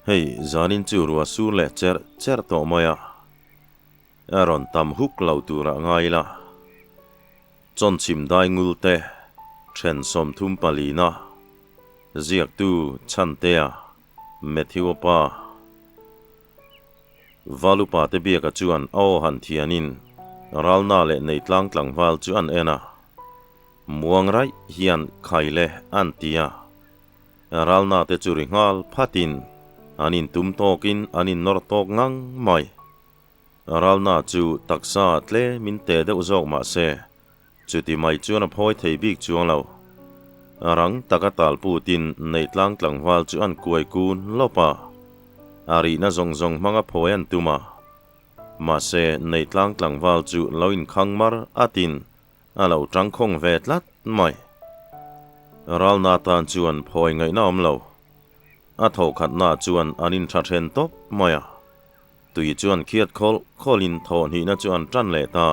Hei zanin chu rua su le cher to maya aron tam huk lau tura ngai la CHAWNCHHIM DAINGULTE chen som thum palina ziak tu Chhantea methiupa valupa te bia ka chuan aw han thianin ralna le nei tlang tlangwal chuan ena muang rai hian khaile antia ralna te churi ngal phatin anin tum tokin anin nor tok ngang mai ralna chu taksa tle min te de uzok ma se chuti mai chuan a phoi thei bik chuang lo arang takatal putin nei tlang tlangwal chuan kuai kun lopa ari na zong manga phoyan tuma ma se nei tlang tlangwal chu loin khangmar atin alo tangkhong ve tlat mai ralna tan chuan phoi ngai nam lo a tho khat na chuan anin tha then top maya tui chuan khiat kholin thon hi na chuan tran le ta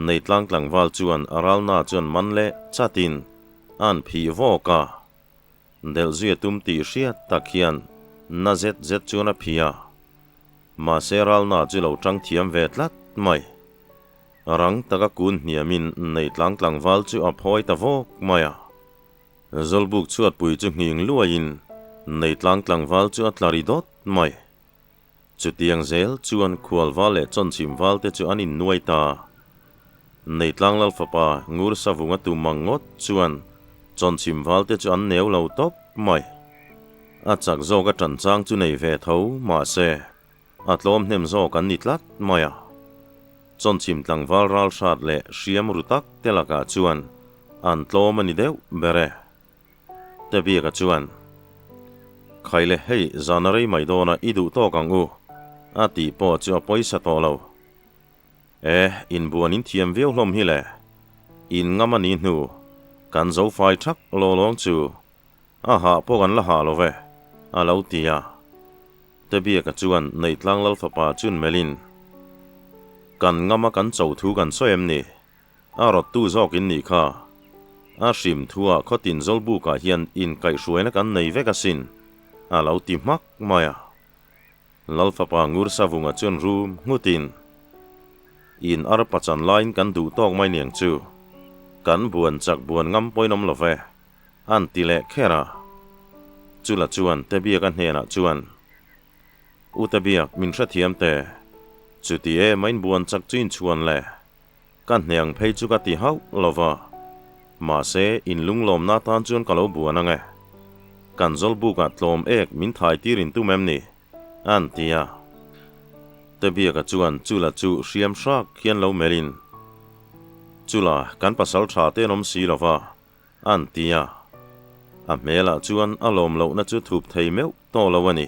nei tlang tlangwal chuan aralna chuan manle chatin an phi voka del zia tum ti hriat takhian na zet chuan a phia ma seralna chu lo tang thiam ve tlat mai rang taka kun hniamin nei tlang tlangwal chu a phoi ta vok maya zolbuk chuat pui chu hning luain nei tlang tlangwal chu a tlaridot mai chu tiang zel chuan khualwal le CHAWNCHHIM wal te chu anin nuai ta nei tlang lal fapa ngur savunga tu mangot chuan CHAWNCHHIM wal te chu an neu lo top mai a chak zo ka tran chang chu nei ve tho ma se atlom hnem zo kan nitlat maya CHAWNCHHIM tlangwal ral shat le hriam rutak telaka chuan an tlom ani deuh bere te bia ka chuan khaile hei zanarei maidona idu to kangu ati po chu poisa to lo in buanin thiam veu hlom hi le in ngamani hnu kan zo fai thak lo long chu aha po kan la ha lo ve alo tia te bia ka chuan nei tlang lal fapa chun melin kan ngama kan chau thu kan soem ni a rot tu zokin ni kha a hrim thua khotin zolbu ka hian in kai hruaina kan nei veka sin alo ti mak maya lalfapa ngur savunga chuan rum ngutin in arpachan line kan du tok mai niang chu kan buan chak buan ngam poinom love an tile khera chula chuan te bia kan hena chuan utabiak min thra thiam te chuti e main buan chak chin chuan le kan hneang phei chu ka ti hau lova ma se in lunglom na tan chuan kalo buan ange kan zolbu ka tlom ek min thai tirin tu mem ni an tia te bia ka chuan chula chu hriam hrak khian lo melin chula kan pasal tha te nom si lova an tia a mela chuan alom lo na chu thup thei meu to lo ani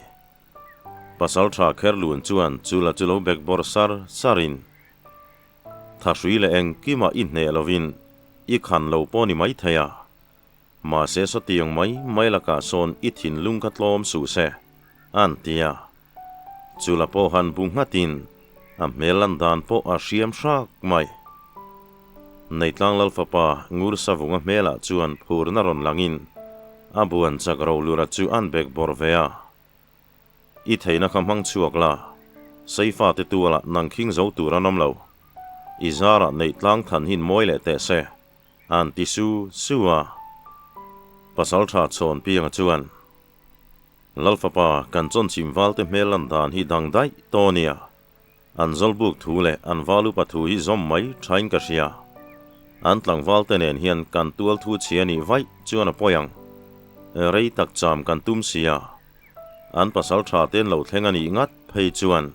pasal tha kher luan chuan chula chu lo bek bor sarin tha hrui le eng kima in hne lovin i khan lo poni mai thaya ma se so tiang mai la ka son i thin lung ka tlom su se an tia chula po han bung hatin a melan dan po a hriam hrak mai nei tlang lal fapa ngur savunga mela chuan phur na ron langin a buan chak ro lura chu an bek bor vea i theina khamhang chuak la seifa te tuala nangkhing zo turanom lo i zara nei tlang than hin moile te se an ti suwa pasal tha chon pianga chuan lalfapa kan CHAWNCHHIM walte melan dan hi dangdai tonia an zolbuk thu le an walu pathu hi zom mai thain ka hria an tlang walte nen hian kan tual thu chiani vai chuan a poyang rei tak cham kan tum sia an pasal tha ten lo thlengani ngat phei chuan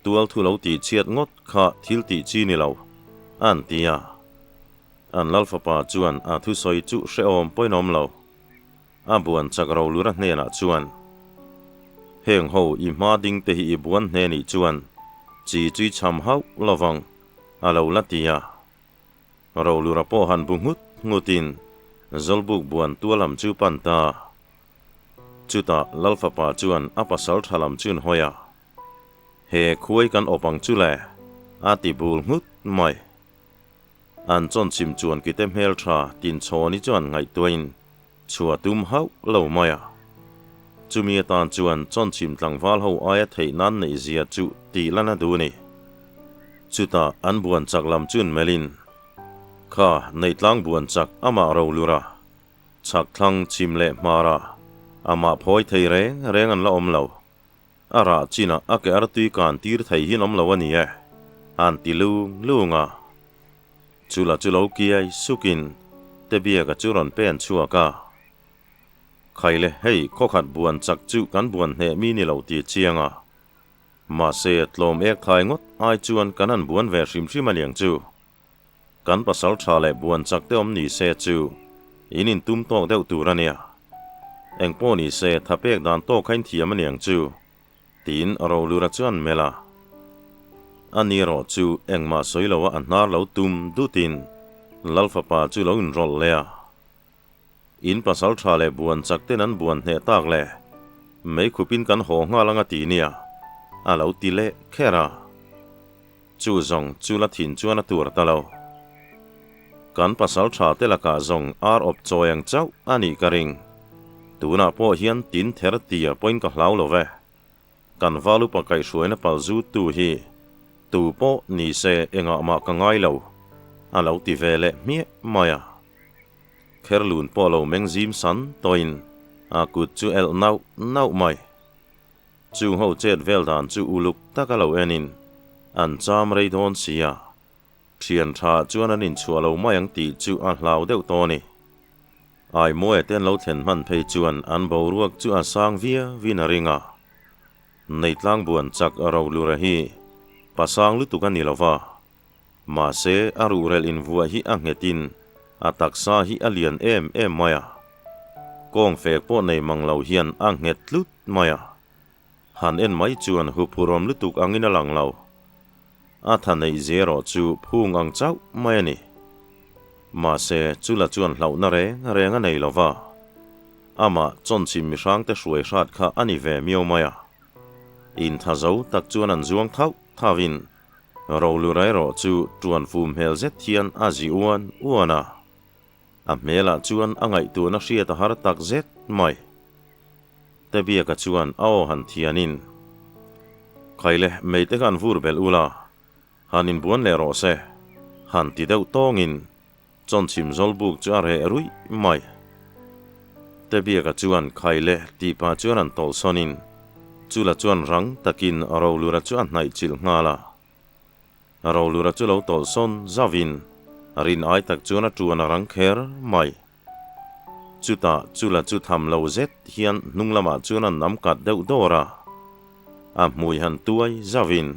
tual thu lo ti chiat ngot kha thil ti chi ni lo an tia an lalfapa chuan a thu soi chu hreom poinom lo a buan chak ro lura hnena chuan heng ho i ma ding te hi i buan hne ni chuan chi chui cham hau lawang alo latia ro lura po han bungut ngutin zolbuk buan tualam chu panta chuta lalfapa chuan apasal thalam chun hoya he khuai kan opang chu le ati bul ngut mai an CHAWNCHHIM chuan ki tem hel tha tin chhoni chuan ngai tuin chua tum hau lo maya chu mi tan chuan chon chim tlangwal ho aya thei nan nei zia chu ti lana du ni chuta an buan chak lam chun melin kha nei tlang buan chak ama ro lura chak thlang chim le mara ama phoi thei reng an la om lo ara china ake artui kan tir thei hin om lo ani e an ti lunga chula chulo kiai sukin te bia ka churon pen chuaka khaile hei khokhat buan chak chu kan buan he mi ni lo ti chianga ma se tlom ek thai ngot ai chuan kanan buan ve hrim aliang chu kan pasal tha le buan chak te om ni se chu inin tum tok deuh turania engpo ni se thapek dan to khain thiam aliang chu tin aro lura chuan mela ani ro chu engma soilowa an nar lo tum dutin lalfa pa chu lo in rol lea in pasal tha le buan chak te nan buan he tak le mei khupin kan ho nga langa ti nia alo ti le khera chu zong chu la thin chuan a tur ta lo kan pasal tha te la ka zong ar op choyang chau ani karing tuna po hian tin ther tia point ka hlau lo ve kan valu pa kai hruaina pal zu tu hi tu po ni se enga ma ka ngai lo alo ti vele mi maya kherlun po lo mengzim san toin a kut chu el nau mai chu ho chet vel dan chu uluk takalo enin an cham rei don sia thian tha chuan anin chualo mayang ti chu a hlau deuh to ni ai moe ten lo thlen man phei chuan an bo ruak chu a sang via vinaringa nei tlang buan chak aro lura hi pasang lu tukan ni lova ma se aru rel in vua hi angetin ataksa hi alian em maya kong fek po nei manglo hian anget lut maya han en mai chuan hu purom lutuk angina langlo atha nei zero chu phung ang chau mai ni ma se chula chuan hlau na renga nei lova ama chon chim mi sang te hruai hrat kha ani ve mio maya in thazo tak chuan an zuang thau thawin ro lurai ro chu tuan fum hel zet thian azi uana a mela chuan angai tu na hria ta har tak zet mai te bia ka chuan ao han thianin khaile meite kan vur bel ula hanin buan le ro se han ti deuh tongin chon chim zol buk chu are rui mai te bia ka chuan khaile ti pa chuan an tol sonin chula chuan rang takin aro lura chuan nai chil ngala aro lura chu lo tol son zavin rin ai tak chuan a tuan rang kher mai chuta chula chu tham lo zet hian nunglama chuan an nam kat deuh dora a mui han tuai zavin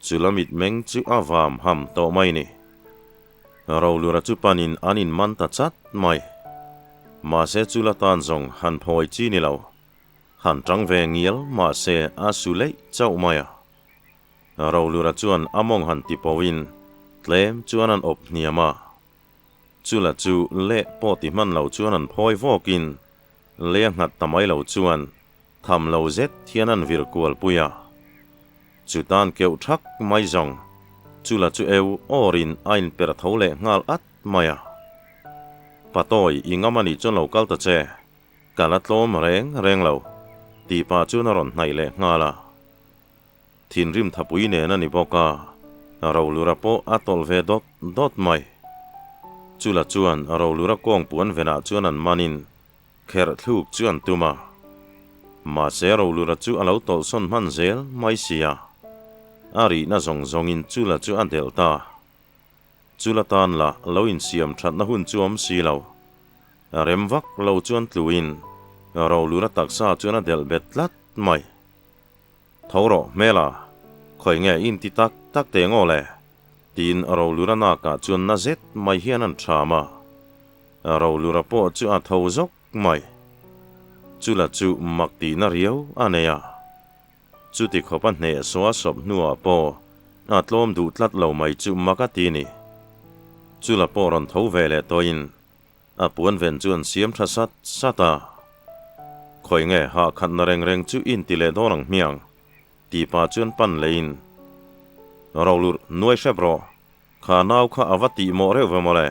chulamit meng chu avam ham to mai ni aro lura chu panin anin man ta chat mai ma se chula tan zong han phoi chi ni lo han trăng ve ngial ma se a su lei chau maya aro lura chuan among han ti powin tlem chuan an op niama chula chu le po ti man lo chuan an phoi vokin le ngat tamai lo chuan tham lo zet thian an vir kual puya chutan keu thak mai zong chula chu eu orin ain per thole ngal at maya patoi ingamani chon lo kal ta che kalatlom reng lo ti pa chu na ron nai le ngala thin rim thapui ne na ni boka aro lura po atol ve dot mai chula chuan aro lura kong puan vena chuan an manin kher thuk chuan tuma ma se aro lura chu alo tol son man zel mai sia ari na zong in chula chu an delta chula tan la lo in siam that na hun chuam si lo rem vak lo chuan tluin aro lura taksa chuan a del bet lat mai thoro mela khoi nge in ti tak te ngole tin aro lura na ka chuan na zet mai hian an thama aro lura po chu a tho zok mai chula chu makti na riau aneya chu ti khopan ne so sop nuwa po na tlom du tlat lo mai chu makati ni chula po ron tho vele toin a puan ven chuan siam thasat sata khoi nge ha khat na reng chu in ti le dorang miang ti pa chuan pan lein rawlur nuai shebro kha nau kha avati mo re ve mole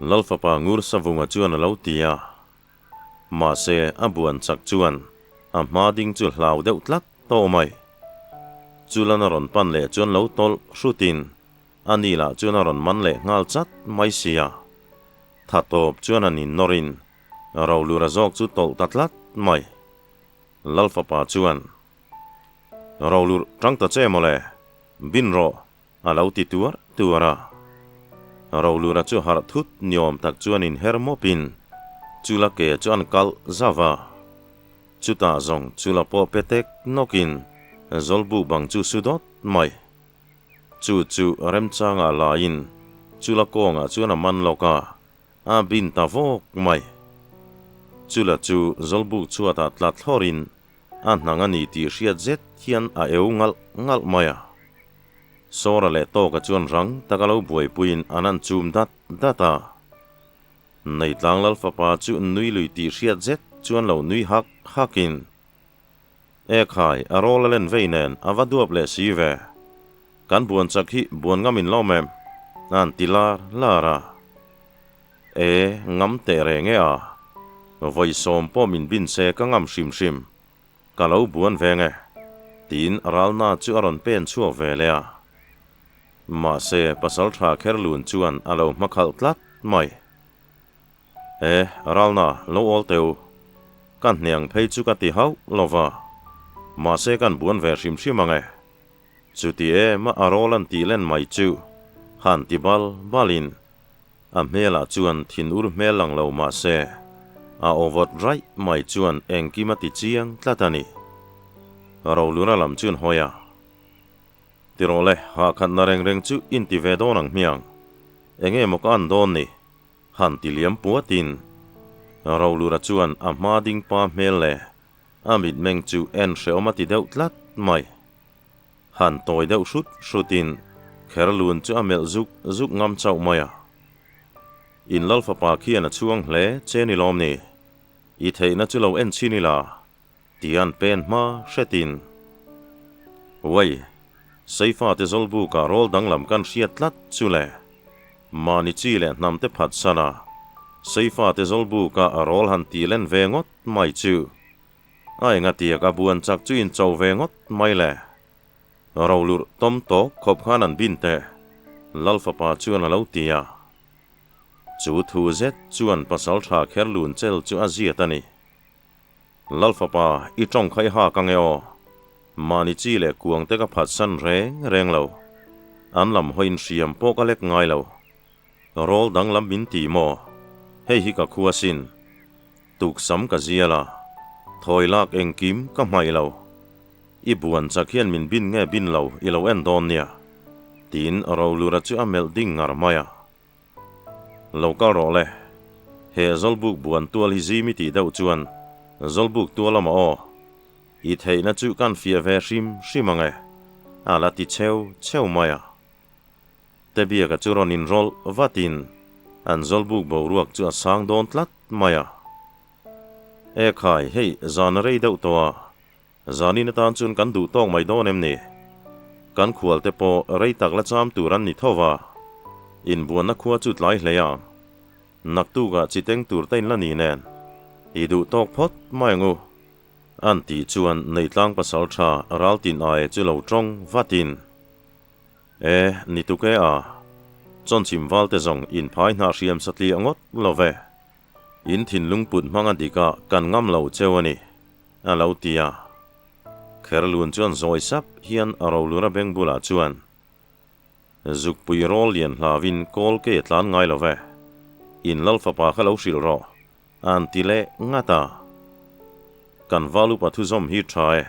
lalfa pa ngur savunga chuan lo tia ma se abuan chak chuan mà ding chu hlau deuh tlat to mai chu lana ron pan le chuan lo tol hrutin ani la chuan a ron man le ngal chat mai sia thatop chuan anin norin ro lura zawk chu tol tatlat mai lalfa pa chuan ro lur tang ta che mole bin ro alo ti tuara ro lura chu har thut niom tak chuan in hermopin chula ke chuan kal zawa chuta zong chula po petek nokin zolbu bang chu sudot mai chu remchanga lain chula konga chuan man loka a bin ta vok mai chula chu zolbu chuata tlat thorin a hnangani ti hriat zet hian a ngal maya sora le to ka chuan rang takalo buai puin anan chum data nei tlang lal fa pa chu nui lui ti hriat zet chuan lo nui hakin e khai arol len veinen avaduap le sive kan buan chakhi buan ngamin lomem an tilar lara e ngam te renge a voi som po min bin se ka ngam shim kalau buan venge tin ralna chu aron pen chu velea ma se pasal tha kherlun chuan alo makhal tlat mai e ralna lo ol teu kan hniang phei chu ka ti hau lova ma se kan buan ve shim ange chu ti e ma arolan ti len mai chu han ti balin a mela chuan thin ur melang lo ma se a ovot rai mai chuan engkima ti chiang tlatani ro lura lam chun hoya tirole ha khan na reng chu in ti ve don ang miang enge mok an don ni han ti liam puatin ro lura chuan a ma ding pa mele amit meng chu en sheoma ti deuh tlat mai han toy deuh shrutin kherlun chu amel zuk ngam chau maya in lal fa pa khian a chuang hle cheni lom ni I theina chu lo en chini la tian pen ma hretin wei seifa te zolbu ka rol danglam kan hriat tlat chu le mani chi le hnam te phat sana seifa te zolbu ka arol han ti len vengot mai chu ai nga tia ka buan chak chu in chau vengot mai le rolur tom to khop khan an bin te lalfa pa chuan alo tia chu thu zet chuan pasal tha kherlun chel chu azia tani lalfa pa I tong khai ha kangeo mani chi le kuang te ka phat san reng lo an lam hoin siam po ka lek ngai lo rol dang lam min ti mo hei hi ka khuasin tuk sam ka ziala thoilak engkim ka mai lo I buan chakhian min bin nge bin lo I lo en don nia tin ro lura chu amel ding ngar maya local role he zolbuk buan tual hi zimi ti deuh chuan zolbuk tualama o I theina chu kan fia ve hrimange ala ti cheu maya te bia ka chu ron in rol vatin an zolbuk boruak chu a sang don tlat maya e khai hei zan rei deuh towa zanin tan chun kan du tong mai don em ni kan khual te po rei tak la cham turan ni thowa in buan na khua chut lai hleya nak tu ga chiteng tur tein la ni nen I du tok phot mai ngu an ti chuan nei tlang pasal tha raltin ai chu lo trong vatin e ni tu ke a chonchim walte zong in phai na riam satli angot love in thin lungput manga dika kan ngam lo chewani a lo tia kherlun chuan zoi sap hian aro lura beng bula chuan zuk pui rol yen hlavin kol ke tlan ngai love in lalfa pa khalo shil ro an tile ngata kan valu pathu zom hi thae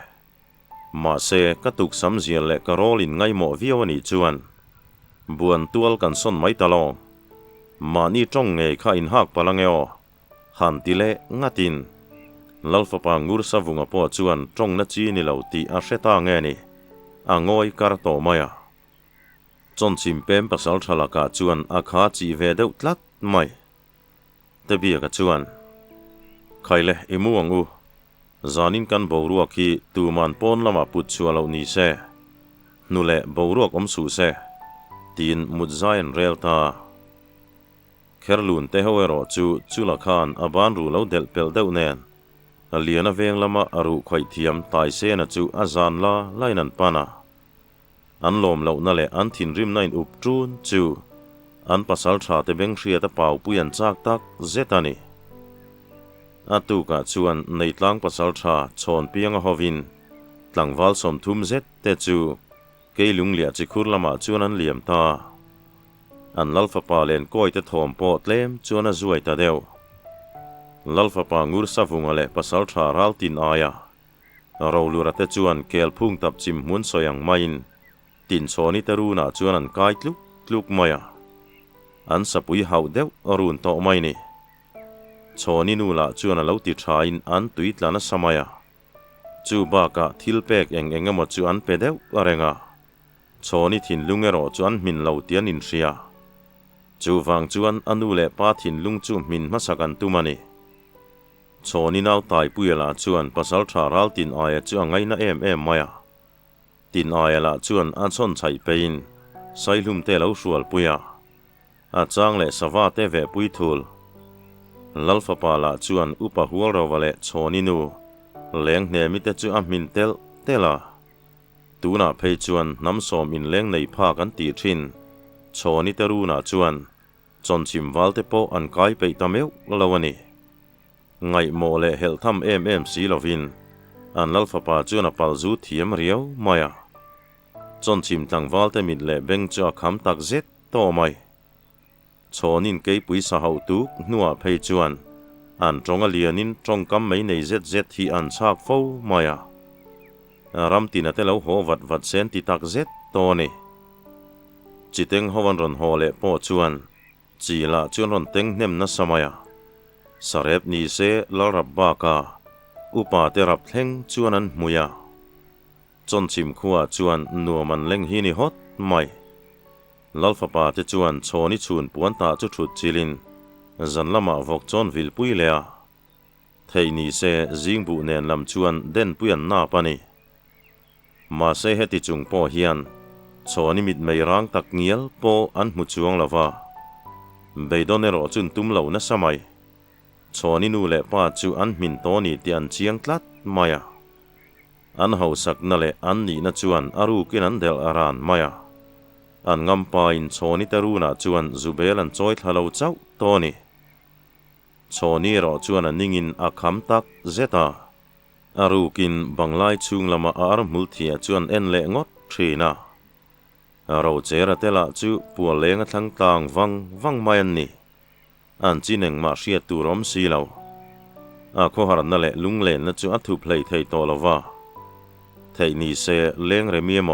ma se katuk samzial le karol in ngai mo viawani chuan buan tual kan son mai talong mani tong nge kha in hak palangeo han tile ngatin lalfa pa ngur savunga po chuan tong na chi ni lo ti a hreta nge ni angoi kar to maya chonchim pem pasal thalaka chuan a kha chi ve deuh tlat mai te bia ka chuan khaile imuangu zanin kan boruak hi tuman pon lama put chualo ni se nule boruak su se tin mutzain relta kherlun te hoero chu chula khan aban ru lo del pel deuh nen เลียนเวงละมาอรุข่อยเทียมตายเสนจูอาจารย์ลาไลนันปานะอันลมเหล่านั่นแหละอันถิ่นริมในอุบจูนจูอันปัสสาวะเตเบงเชียตะเป่าปุยันจากตักเจตานีอาตุกะชวนในหลังปัสสาวะชนเปียงหอวินหลังวัลสมทุมเจตเตจูเกยลุงเหลียจิคุรละมาชวนอันเหลี่ยมตาอันลัลฟปาเลนก้อยตะทอมปอดเล่มชวนจวยตาเดียวลัลฟปางูรสาฟุงอะไรปัสสาวะรัลตินอายาเราลูรัตจวนเกลพุ่งตับจิมมุนสยังไม่นตินโซนิตรูนาชวนอันกายลุกมายาอันสับปุยหาวเดวอรุณโตไม่นี่โซนินูละชวนอันเลาติชายอันตุยตลานะสมัยจูบากะทิลเปกเองหมดชวนเปเดวอะไรงาโซนิทินลุงเอโรชวนมินเลาเตียนินเชียจูฟังชวนอนุเลปาทินลุงจูมินมาสักันตุมานีโซนินเอาตายปุยละชวนปัสสาวะรัลตินอายจูไงนะมายาตินอายละชวนอันสนใจเปินไซลุมเตลาสวลปุยอาจางเลสวาเตเวปุยทูลลัลฟปาละชวนอุปหัวเราวเลโซนินูเลี้ยงเนมิเตจูอามินเตลาตูน่าเพยชวนน้ำสมินเลี้ยงในภากันตีทินโซนิเตรูน่าชวนจนชิมวัลเตโปอันกายไปตามเอวละวันนี้ไงโมเลเฮลทัมสีลวินอันลัลฟปาจวนปัลจูเทียมเรียวมายาจนชิมตังวัลเตมิดเลเบงจาคำตักเจ็ดโตไม่โซนินเกยปุยสาวตุกนัวเพยจวนอันตรงเลียนินตรงกำไม่ในเจ็ดที่อันชากฟูมายารำตินาเตลาหัววัดเซนติตักเจ็ดโตนี่จิตเต็งหัวันรอนหัวเล่ปอจวนจีละจวนรอนเต็งเนมนัสมายาสเรบนีเซลารับบากาอุปาเตรับเทงจวนันมุยาจนชิมขัวจวนนัวมันเล็งฮินิฮอตไม่ลัลฟปาเตจวนโชนิชุนปวนตาจุดจิลินจันละมาบอกจอนวิลปุยเลียเทนีเซจิงบุเนนลำจวนเด่นปุยนนาปานีมาเซเฮติจุงปอเฮียนโชนิมิดไม่รังตักเงียลปออันมุจวงลาวาเบยดอนเนโรจุนตุมเหล่านัสมัยโซนินูเลป้าจูอันมินโตนีเตียนเชียงตลัดมายาอันเฮาสักนั่นเลอันนี้นัจวนอารูกินันเดลอารานมายาอันงำปาอินโซนิตารูนัจวนจูเบลันจอยทะเลาเจ้าโตนีโซนีรอจวนอันนิงินอาคัมตักเจตาอารูกินบังไลชุงละมาอาร์มุลทีจวนเอ็นเลงอดทรีนาเราเจระเตละจูปัวเลงทั้งต่างวังมายันนี่อันจีนึงมาเชียตูรอมสีเหลาข้อหานั่นแหละลุงเล่นนั่นจูอัตุเพลย์ไทยโตละว่าไทยนี่เสเลี้ยงเรมีโม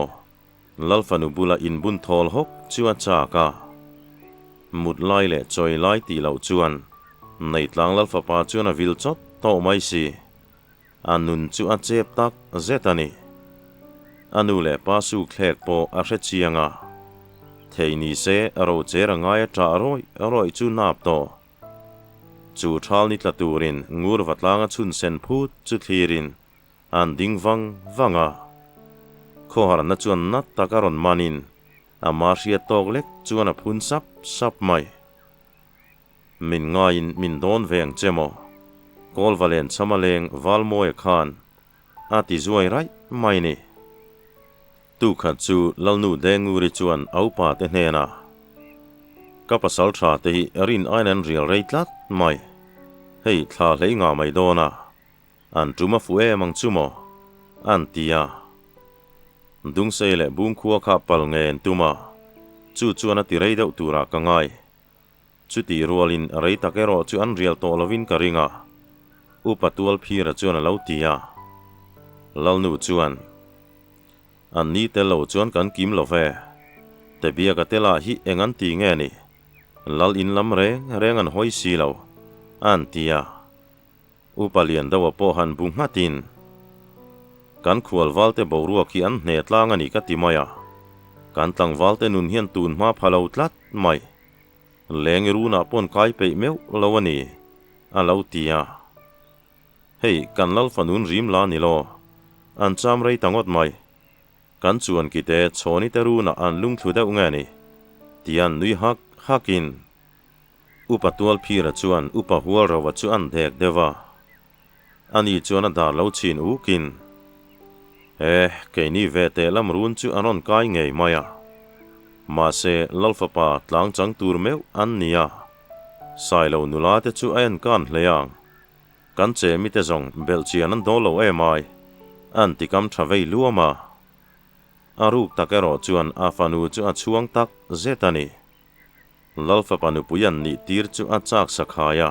ลัลฟานุบุลาอินบุนทอลฮกจูอัจากามุดไล่เล่จอยไล่ตีเหลาจวนในทางลัลฟาปาจวนวิลจดโตไม่สีอันนุนจูอัเจ็บตักเจตันีอันนูเล่ปาสูเคลกโปอาเรจียงาเทนีเซเราเจรังไงจ่าอร่อยจูนับโตจูทรัลนิตละตูรินงูรวัดลางชุนเซนพูดจุดลีรินอันดิงวังข้อหานัจวนนัดตะการอนมานินอามาเชียตอกเล็กจวนพุนซับไม่มินง่ายมินโดนเวียงเจโมกอลวาเลนสมาเลงวาลโมยคานอาติจวยไรไม่นี่ตุขัดจูลนูเดงูริจวนเอาปาเตเนนากับปัสสาวะเตหิรินไอนันเรียลไรตลัดไม่เฮ้ยทาเลยงาไม่โดนาอันจุมาฟูมังจุโมอันตียาดุงเซเลบุงคัวขับปัลเงินตุมาจูจวนติไรเดาตูรักง่ายจุตีรัวลินไรตะเกโรจูอันเรียลโตลวินกริงาอุปตัวลพีระจวนเลาตียาลนูจวนอันนี้เตลจวนกันกิมลเวแต่เบียกเตลาฮิเองอันตีเงนี่ลอินลำเรงอันหอยสีเหลาอันตียาอุปเลียนดาวปอหันบุงมาตินกันขวลวัลเตบรัวขีอันเนตลางันอีกติมายากันตั้งวัลเตนุนเฮียนตูนมาพาลาวตลัดไม่เลงรูนาปนไกไปเมวลาวันนี้อันลาวตียาเฮ้ยกันลัลฟานุนริมลานิโลอันจามไรตั้งอดไม่กันชวนกิเตโซนิเตรูนาอันลุงทุเดอุงานีที่อันนุยฮักินอุปตัวลพีระชวนอุปหัวเราวัชอันเด็กเดวา อันนี้จวนดาร์เล่าชินอูกินเกนี่เวเตลำรุนจูอันนกายไงมายมาเซลลฟปาตลังจังตูร์เมวอันนี้สายเรานุลาเตจูเอ็นกันเลยกันเจมิเตจงเบลจีนันโดโลไม่อันติกัมทราเวลัวมาอารูกตะเกรอจวนอาฟานูจูอัช่วงตักเจตานีลลฟปานุปุยันนี่ตีร์จูอัจากสักขาย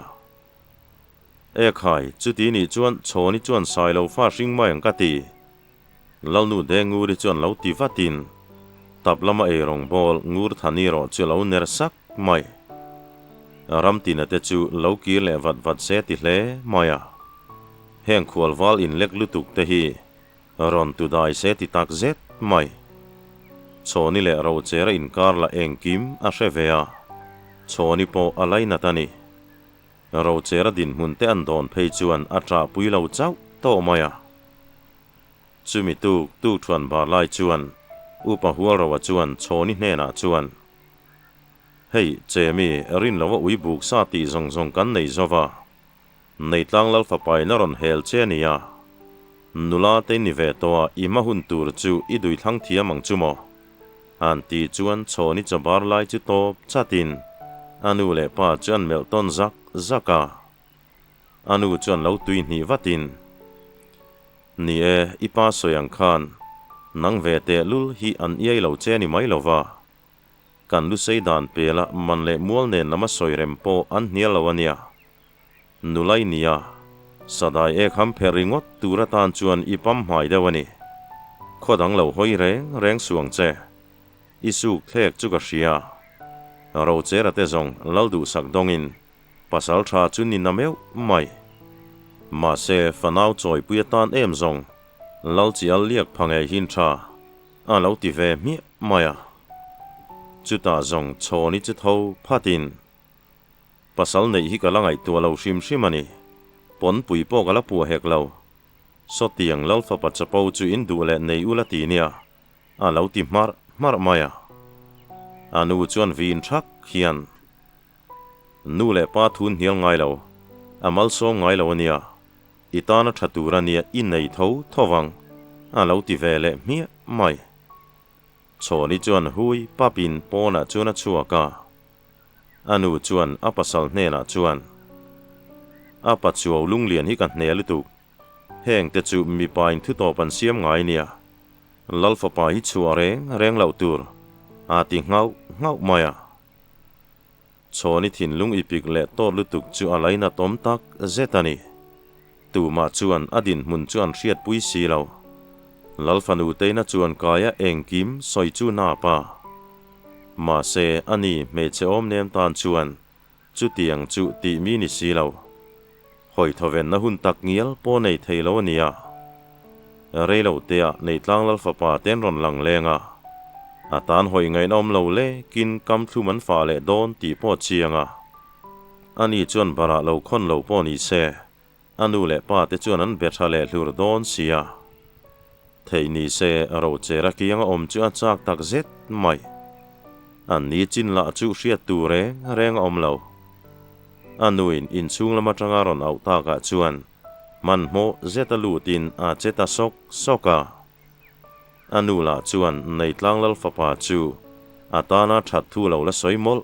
ขายจุดที่นี่จวนโชนี่จวนสายเราฟ้าสิงมาอย่างกตีเราหนูเดงูริจวนเราตีฟัตินตับละมารงบอลงูรธานีรอจูเราเนรสักไม่รำตินเตจูเรากีเลวัดเซติเลไม่แห่งขวลวาลอินเล็กลุตุกเตฮีรอนตุได้เซติตักเซตไม่โชนี่เลเราเจออินการละเองกิมอาเชเวียโชนี่พออะไรนัตานีเราเจอดินมุนเตอันโดนเพยจวนอัตราปุยเราเจ้าโตไม่จุมิตุกชวนบาลายจวนอุปหัวเราจวนโชนี่เนนาจวนเฮ้ยเจมี่รินเราว่าอุยบุกซาติซงกันในจาวาในตั้งลัลฟาไปนรอนเฮลเจนียนุลาเตนิเวตัวอิมาหุนตูรจูอิดุยทั้งเทียมังจุโมอันตีจวนโชนี่จะบาร์ไลจุโตชัดินอนุเลปาจวนเมลตันซักอนุจวนเราตุยนีวัตินนี่อิปาสยังคานนังเวเตลุลฮีอันเย่เราเจนี่ไม่เราว่ากันลุเซดานเปล่ามันเล่มัวเนนละมาสอยเร็มโปอันเนียลวันเนียนุไลเนียสดายคำเพริงอดตูระตานจวนอีปั๊มหายเดวันนี้ข้อดังเราหอยแรงสวงเจอิสุเคลกจุกเชียเราเจระเตจงเราดูสักดงอินภาษาชาจุนินนาเมวไม่มาเซฟันเอาจอยปุยตานจงเราจีอัลเลียกพังหินชาเราติเวมีไม่จุดตาจงโชนิจุดเขาพัดินภาษาในฮิกะลังไอตัวเราชิมันนี่ปนปุยโปกะละปัวเฮกเราสตียงเราฝปัจจปูจูอินดูแลในอุลตีเนียเราติมารไม่นูจวนวินชักเขียนนูเลปาทุนเฮียงไงเรามัลโซงไงเราเนี่ยอิตานะชัตูรานีอินในเท้าทวังเราติเวเลมีไม่โชนิจวนหุยป้าปินปอนะจวนชัวกานูจวนปัสสาวเนนะจวนปัจจุบันลุงเลียนฮิกันเนลตุกแห่งแต่จูมีปายทุตอปันเสียมไงเนี่ยลัลฟปายชัวแรงเหล่าตูร์ติเงาไม่โชนิทินลุงอีพิกเล่โตลุตุกจูอะไรนะตอมตักเจตานีตูมาจวนอดินมุนจวนเชียดปุยสีเราลัลฟันูเตนะจวนกายเองกิมสอยจูนาปามาเซอันนี้เมเจอมเนมตานจวนจุเตียงจุติมีนิสีเราหอยทเวนนะหุนตักเงียลปอในเทลวเนียเรเราเตียในทางลัลฟปาเต้นรอนหลังเลงตานหอยไงน้อมเราเล่กินกำทุมันฝ่าเล่โดนตีปอดเชียงอันนี้จวนบาระเราคนเราปอนิเซนูเล่ป้าเตจวนนั้นเบทาเล่ลูรโดนเสียเทนิเซเราเจรักยังจวนจากตักเจ็ดไม่อันนี้จินละจูเชียตูแรงเรานูอินซุงละมาจังการอนเอาตากจวนมันโมเจตลูตินเจตสกนูละจวนในทางลัลฟปาจูตานาชัดทูเราละสอยมอ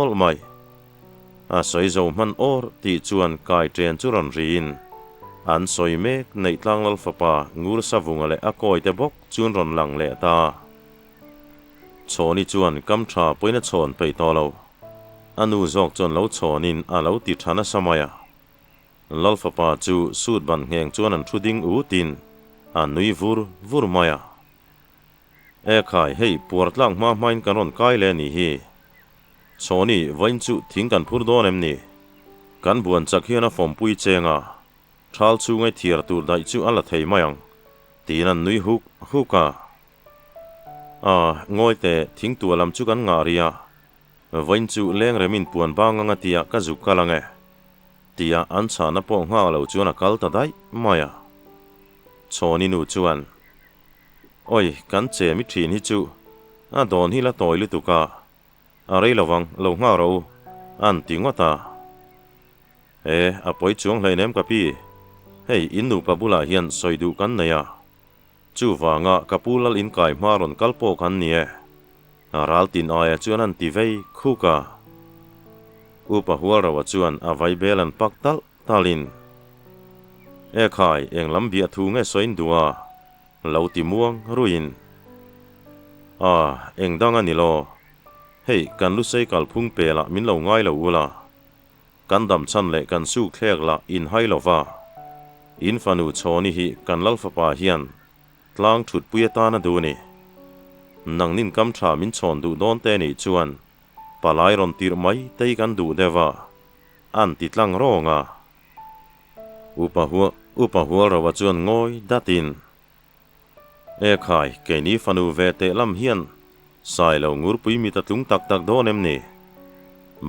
ลไม่สอยโจมันออร์ตีจวนกายเจนจุรันรีนอันสอยเมกในทางลัลฟปางูรสาวุงเลกอยเตบกจวนรอนหลังเลตาโชนิจวนกำชาปนชนไปต่อเรานูจอกจนเราโชนินเราติดฐานสมัยลัลฟปาจูสูดบันแหงจวนอันทุดิงอูตินนุยวูร์มายขายให้ปวดหลังมาไม่กันรอนกายเลนี่ฮีโชนี่วันจูทิ้งกันพูดโดนนี่กันบวนจากเฮียนะฟอมปุยเจงชาลจูไงเทียร์ตูได้จูอัลเทย์มายังตีนันนุยฮุกงอยแต่ทิ้งตัวลำจูกันงารีวันจูเลี้ยงเรมินปวนบางงาตียกจุกกาลังตียอันชานะปองห่าเราจวนกัลตาได้ไม่โชนี่นูจวนโอ้ยกันเจมิทีนี่จูโดนฮิละต่อยลุตุกาอะไรระวังเราห่าเราอันติงว่าตาปอยจวงเลยเนมกับพี่ hei inu pabula hian soidu kan neya chu wanga kapulal in kai maron kalpo kan nie raltin aya chuan an ti vei khuka upa huarawa chuan avai belan paktal talin e khai englam bia thu nge soin dua lo ti muang ruin engdang ani lo hei kan lu sei kal phung pela min lo ngai lo ula kan dam chan le kan su khlek la in hai lova in fanu choni hi kan lalfa pa hian tlang thut puya ta na du ni nang nin kam tha min chon du don te ni chuan palai ron tir mai tei kan du dewa an ti tlang ronga upa huwa rawa chuan ngoi datin e khai ke ni fanu ve te lam hian sai lo ngur pui mi ta tlung tak tak don em ni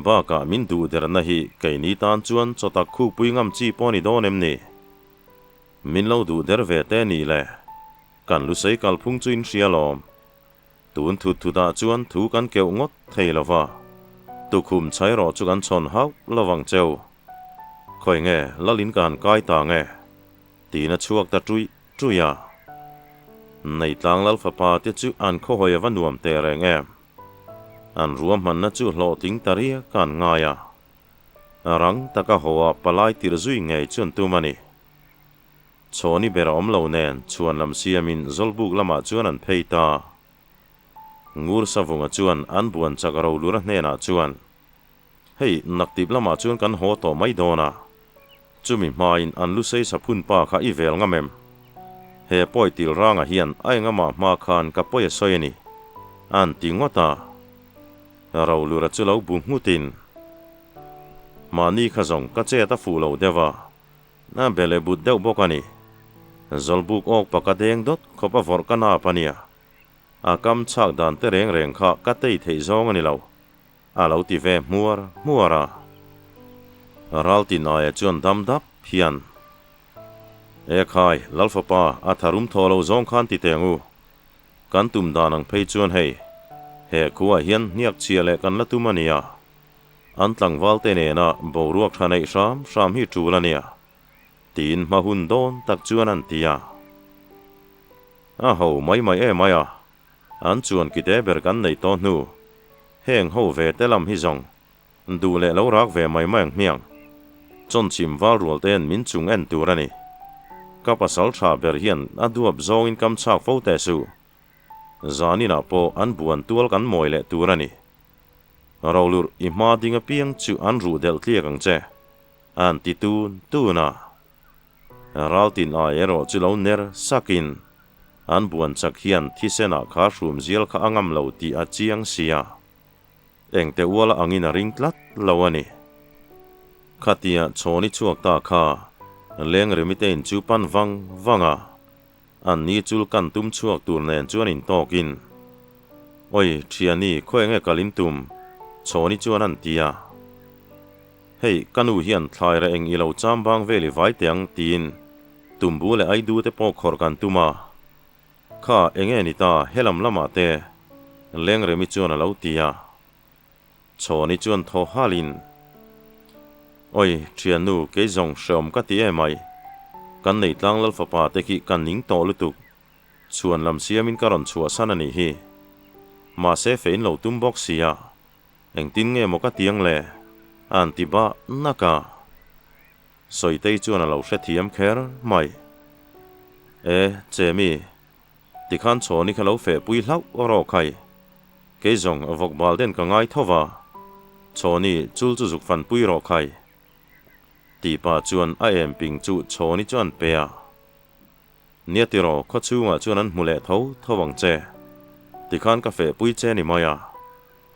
ba ka min du der na hi ke ni tan chuan chotak khu pui ngam chi poni don em ni min lo du der ve te ni le kan lu sei kal phung chuin hrialom tun thut thuda chuan thu kan keu ngot thei lova tu khum chai ro chu kan chon hau lawang cheu khoi nge lalin kan kai ta nge tina chuak ta truya nei tlang lal fa pa te chu an kho hoya van nuam te reng em an ruam man na chu hlo ting taria kan ngaya rang taka hoa palai tir zui ngei chun tu mani choni bera om lo nen chuan lam siamin zolbuk lama chuan an pheita ngur savunga chuan an buan chakaro lura hnena chuan hei naktip lama chuan kan ho to mai dona chumi main an lu sei saphun pa kha i vel ngamem he poitil ranga hian ai ngama ma khan ka poya soyani an tingota ro lura chu lo bu ngutin mani khazong ka che ta fu lo dewa na bele bud deuh bokani zolbuk ok pakadeng dot khopa vor kana pania akam chak dan te reng reng kha ka tei thei zong ani lo alo ti ve muara ralti na chuan dam dap hian e khai lalfa pa atharum tholo zong khan ti tengu kan tum danang phei chuan hei he khuwa hian niak chiale kan la tumania an tlang walte ne na boruak thanei sham hi tulania tin mahun don tak chuan an tia ho mai e maya an chuan kite ber kan nei to nu heng ho ve telam hi zong du le lo rak ve mai miang chon chim wal rual ten min chung en turani kapasal tha ber hian aduap zong in kam chak fo te su zani na po an buan tual kan moile turani rolur i ma dinga piang chu an ru del tliakang che an ti tu na raltin a ero chu lo ner sakin an buan chak hian thisena kha rum zial kha angam lo ti a chiang sia engte wala angina ringtlat lawani khatia choni chuak ta kha leng remitein chu pan wanga an ni chul kan tum chuak tur nen chuan in tokin oi thiani khoi nge kalin tum choni chuan an tia hei kanu hian thlai ra eng ilo cham bang veli vai teang tin tumbu le ai du te po khor kan tuma kha enge ni ta helam lama te leng remi chuan alo tia choni chuan tho halin oi thianu ke zong shom ka ti e mai kan nei tlang lal fa pa te ki kan ning to lutuk chuan lam siamin karon chua sanani hi ma se fein lo tum box sia eng tin nge mo ka tiang le an ti ba naka soi tei chuan alo hre thiam kher mai chemi ti khan choni khalo fe pui hlau ro khai ke zong avok bal den ka ngai thowa choni chul chu zuk fan pui ro khai ti pa chuan a em ping chu choni chuan pea niatiro kho chunga chuan an mule thowang che ti khan ka fe pui che ni maya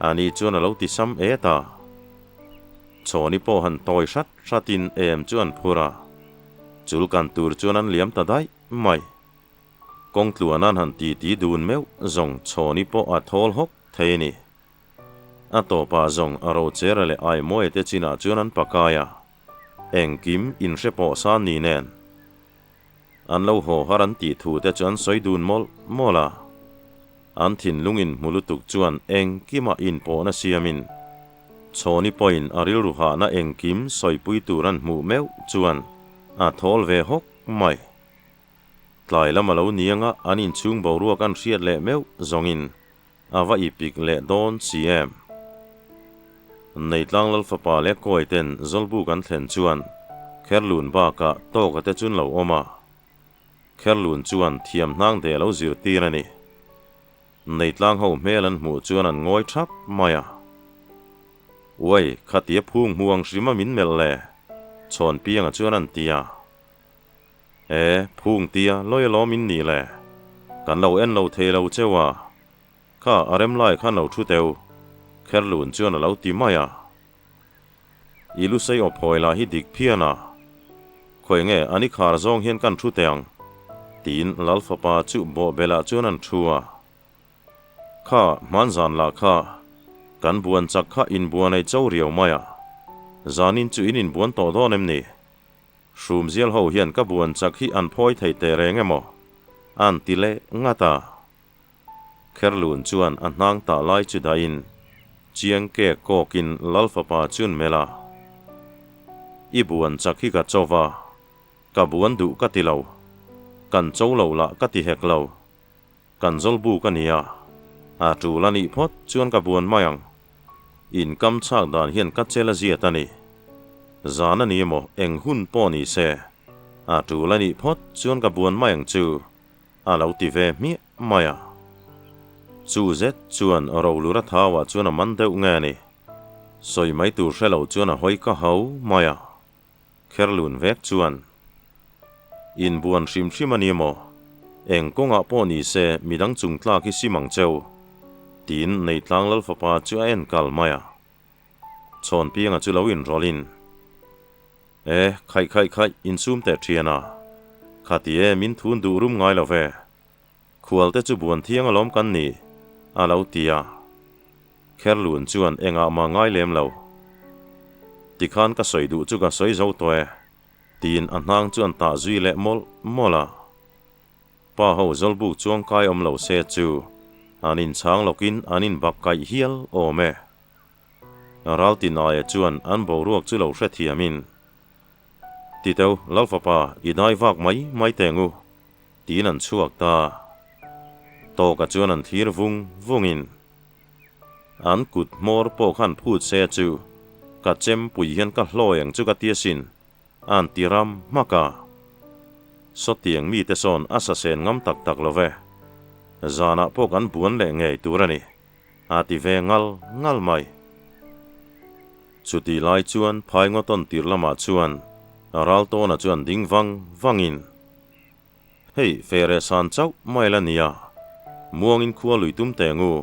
ani chuan alo ti sam ta choni po han toy shatin em chuan phura chul kan tur chuan an liam ta dai mai kong tluanan han ti dun meu zong choni po a thol hok theini a to pa zong aro cherale ai moi te china chuan an pakaya eng kim in repo san ni nen an lo ho haran ti thu te chuan soidun mola an thin lungin mulutuk chuan eng kima in po na siamin choni point aril ruha na eng kim soipui turan mu meu chuan thol ve hok mai tlai lama lo nianga anin chung bo ruak an riat le meu zongin awa ipik le don cm nei tlang lal fapa le koi ten zolbu kan thlen chuan kherlun ba ka to ka te chun lo oma kherlun chuan thiam hnang de lo zir tirani nei tlang ho melan mu chuan an ngoi thap maya oi khatia phung muang rima min mel le chon pianga chuan an tia phung tia loi lo min ni le kan lo en lo the lo chewa kha arem lai khan lo thu teu kherlun chuan lo ti maya ilu sei op hoila hi dik phiana khoi nge ani khar zong hian kan thu teang tin lalfa pa chu bo bela chuan an thua kha manzan la kha kan buan chak kha in buan ai chau riau maya zanin chu in buan to do nem ni shum zial ho hian ka buan chak hi an phoi thei te reng emo an tile ngata kherlun chuan an hnang ta lai chu da in chiang ke kokin lalfa pa chun mela i buan chak hi ka chowa ka buan du ka ti lo kan chou lo la ka ti hek lo kan zol bu ka nia a tu lani phot chuan ka buan mayang in kam chak dan hian ka chela zia tani zana ni mo eng hun po ni se a tu lani phot chuan ka buan mayang chu a lo ti ve mi maya chu zet chuan ro lura thawa chuan a man deuh nge ni soi mai tu hrelo chuan a hoi ka hau maya kherlun vek chuan in buan hrim hrim ani mo eng konga po ni se midang chung tla ki simang cheu tin nei tlang lal fapa chu en kal maya chon pianga chu lo in rolin khai in sum te thiana khatie min thun du rum ngai lo ve khual te chu buan thiang alom kan ni a lo tia kherlun chuan enga ma ngai lem lo tikhan ka soi du chu ka soi zo toe tin an hnang chuan ta zui le mola pa ho zolbu chuang kai om lo se chu anin chang lokin anin bakkai hial o me ral ti na e chuan an bo ruak chu lo hre thiamin ti teu lalfa pa i dai vak mai tengu tin an chuak ta to ka chuan an thir vungin an kut mor po khan phut se chu ka chem pui hian ka hloeng chu ka tiesin an tiram maka so tiang mi te son asa sen ngam tak love zana po kan buan le ngei turani ati ve ngal mai chuti lai chuan phai ngoton tirlama chuan aral to na chuan ding wangin hei fere san chau mai la nia muangin khua luitum tengu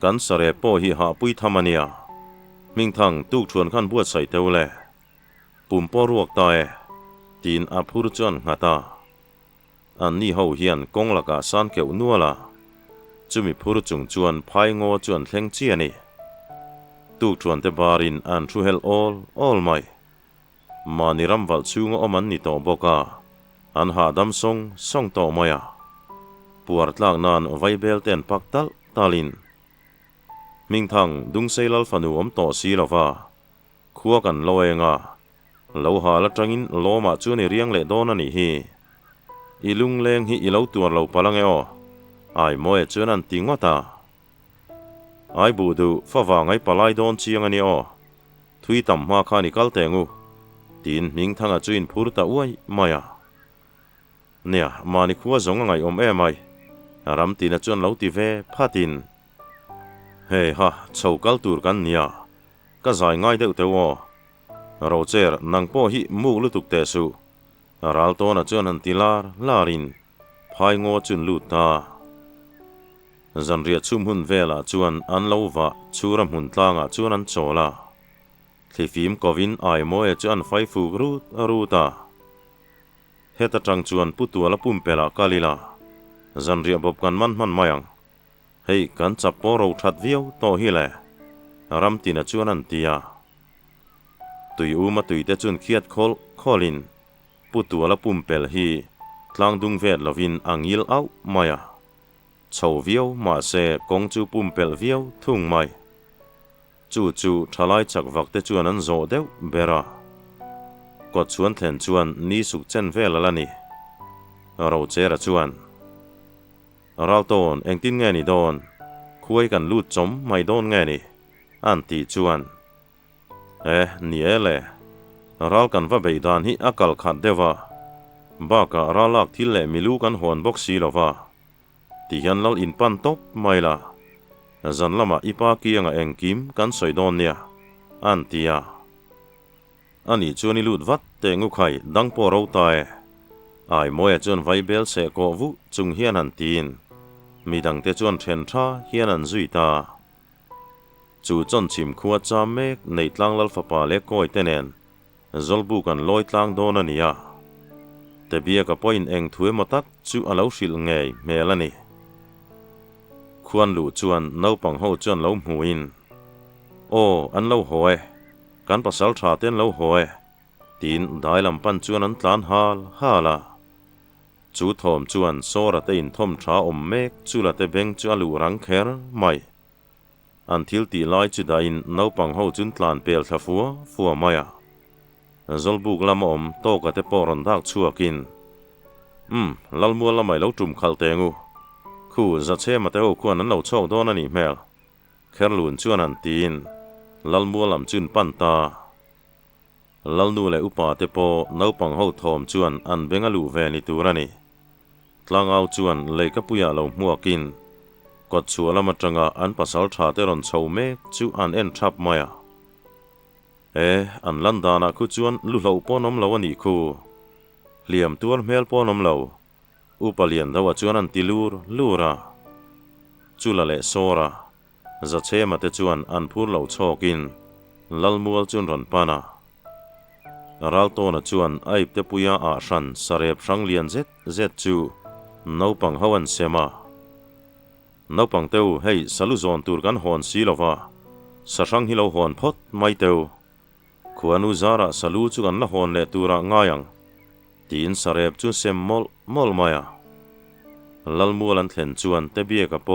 kan sare po hi ha pui thamania ming thang tuk thuan khan buat sai teule pum po ruak ta tin a phur chuan ngata an ni ho hian kong laka san keu nuala chumi phur chung chuan phai ngo chuan thleng chi ani tuk thuan te barin an thu hel all mai maniram wal chunga oman ni to boka an ha dam song to maya puar tlak nan vaibel ten paktal talin ming thang dung seilal fanu om to si lova khua kan loenga lo ha la tangin lo ma chu ni riang le don ani hi ilung leng hi ilo tuar lo palang e o ai moe chuan an tingota ai bu du fa wangai palai don chiang ani o thui tam ma khani kal tengu tin ming thanga chuin phurta uai maya nia mani khuwa zonga ngai om e mai ram tina chuan lo ti ve phatin he ha chokal tur kan nia ka zai ngai deuh tewo rocher nang po hi mu lu tuk te su ral to na chuan an tilar larin phai ngo chun lu ta zanria chum hun vela chuan an lo wa churam hun tlanga chuan an chola thlifim kovin ai moe chuan fai fu ruta heta tang chuan putuala pumpela kalila zanria bob kan man mayang hei kan chapo ro that viau to hi le ram tina chuan an tia tui uma tui te chun khiat kholin putuala pumpel hi tlang dung vet lovin angil au maya chho viau ma se kong chu pumpel viau thung mai chu thalai chak vak te chuan an zo deuh bera กดชวนแทนชวนนี้สุกเจนเวลละนี่เราเจระชวนเราโดนเองติ้นไงนี่โดนคุยกันลูดจมไม่โดนไงนี่อันตีชวนนี่แหละเรากันว่าใบดานฮิอากาลขัดเดว่าบ้ากะเราลักที่แหละมีลูกันหวนบกสีละว่าที่ยันเราอินปันตบไม่ละจันละมาอีปากียงเองกิมกันสอยโดนเนี่ยอันตีอันนี้ชวนนี่ลูดวัดเตงุไข่ดังปอเราตายไอ้มวยจวนไวเบลเสกวุจุงเฮียนันตีนมีดังเตจวนเทนท่าเฮียนันจุยตาจู่จนชิมขวดจามเมกในตลังลัลฟปาเล็กก้อยเตเนนจลบุกันลอยตลังโดนนี่ยแต่เบียกับปอยเองถวยมาตัดจู่อาเลาชิลไงเมลันี่ควรหลู่จวนเนาปังหูจวนเล่าหูอินโอ้อันเล่าหอยการปัสสาวะเต้นเล่าหอยตีนได้ลำปันจวนอันตลานฮาละจู่ทอมจวนโซระเตินทอมชาอมเมกจู่ละเตเบงจู่ลูรังเคร์ไม่อันทิลตีลายจุดอินเนาปังหูจุนตลานเปลทฟัวไม่จลบุกละมอมโตกะเตปอรันดักชัวกินลัลมัวละไม่เล่าจุ่มขัลเตงูคู่จะเชื่อมาแต่โอ้ควรนั้นเราโชคโดนนี่แมลแค่ลุนชวนอันตีนลัลมัวลำจุนปันตาลัลนูเลอุปาเตโปนาปังหูทอมชวนอันเบงลูเวนิตูรานี่ตลังเอาชวนเลยกับปุยาเรามัวกินกดชัวละมาจังอันปัสสาวะเตรอนชาวเมกจูอันเอ็นทับมาอันลันดานาคุชวนลุเหลาปอนมเหลาวันนี้คูเหลี่ยมตัวเมลปอนมเหลาอุปเลียนดาวจวนอันติลูระจุลเลโซระจะเชื่อมาแต่จวนอันพูดเหลาโชกินลัลมัวจุนรันปานารัลโตนจวนไอเตปุยาอาชันสเรบสังเลียนเจ็ดจูนาปังฮวันเซมานาปังเตวให้สลุจอนตูร์กันหอนสีลาวาสังฮิลาวหอนพดไม่เตวขวานุจาระสลุจุกันละหอนเลตูระง่ายังตีนสเรบจุเซมมอลมายาลัลมัวลันเทนจวนเตเบียกับโป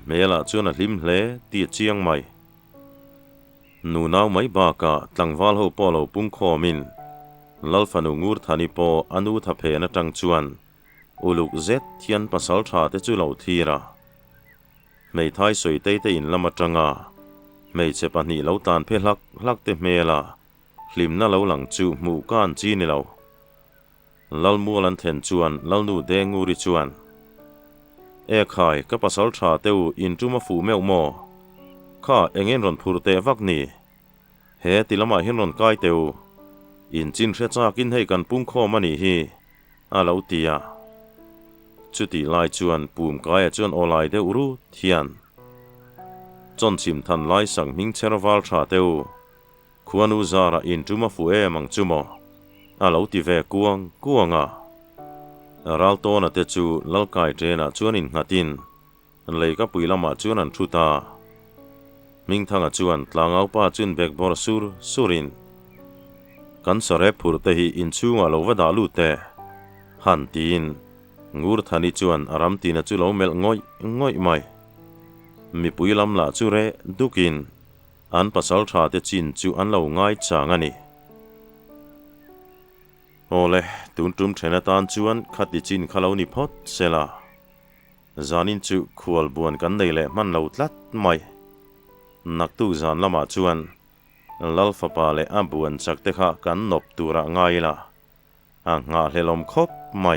เมล่าจวนลิมเลตีเจียงไม่นูนาวไม่บากะตั้งวาลหูปอลปุงคอมินลัลฟานุงูร์ธานิโปอนุทัพเพนจังจวนอุลุกเจ็ดเทียนปัสสาวะเตจุลาวทีระไม่ท้ายสวยเตอินละมาจังไม่เจ็บปนีเหลาตานเพลักเตเมล่าลิมน่าเหลาหลังจูหมู่ก้านจีนิเหลาลัลมัวลันเทนจวนลัลนูเดงูริจวนขายกับปัสสาวะเตวอินจุมาฟูเมลโมข้าเองเงินรอนพูดเตวักนี่ติละมาเห็นรอนกายเตวอินจินเรจากินให้กันปุ้งข้อมันนี่ฮีอาลาอุติยาจุดลายจวนปุ่มกายจวนอลายเดอุรุเทียนจนชิมทันลายสังมิงเชรวัลชาเตวควนูซาระอินจุมาฟูมังจุโมอาลาอุติเวกวงรัลโตนาเตจูลัลกายเจน่าจวนินหัดินเลยกับปุยละมาจวนันทุตามิงทางจวนตลางเอาป้าจุนเบกบอร์สุรินกันสเรพูดเตหิอินชูงาโลวดาลูเตหันตีนงูร์ธานิจวนอารามตีนจูโลเมลง่อยไม่มีปุยลำลาจูเรดุกินอันปัสสาวะเตจินจูอันเหลาง่ายจางนี่โอเลตุนจุมเทนตานจวนขัดดิจินขลาวนิพอดเซลาจานินจูขวลบวนกันได้เลยมันเหลาตลัดไม่นักตูจานละมาจวนลัลฟปาเลอับบวนจักเตคะกันนบตูระง่ายละงาเลลมคบไม่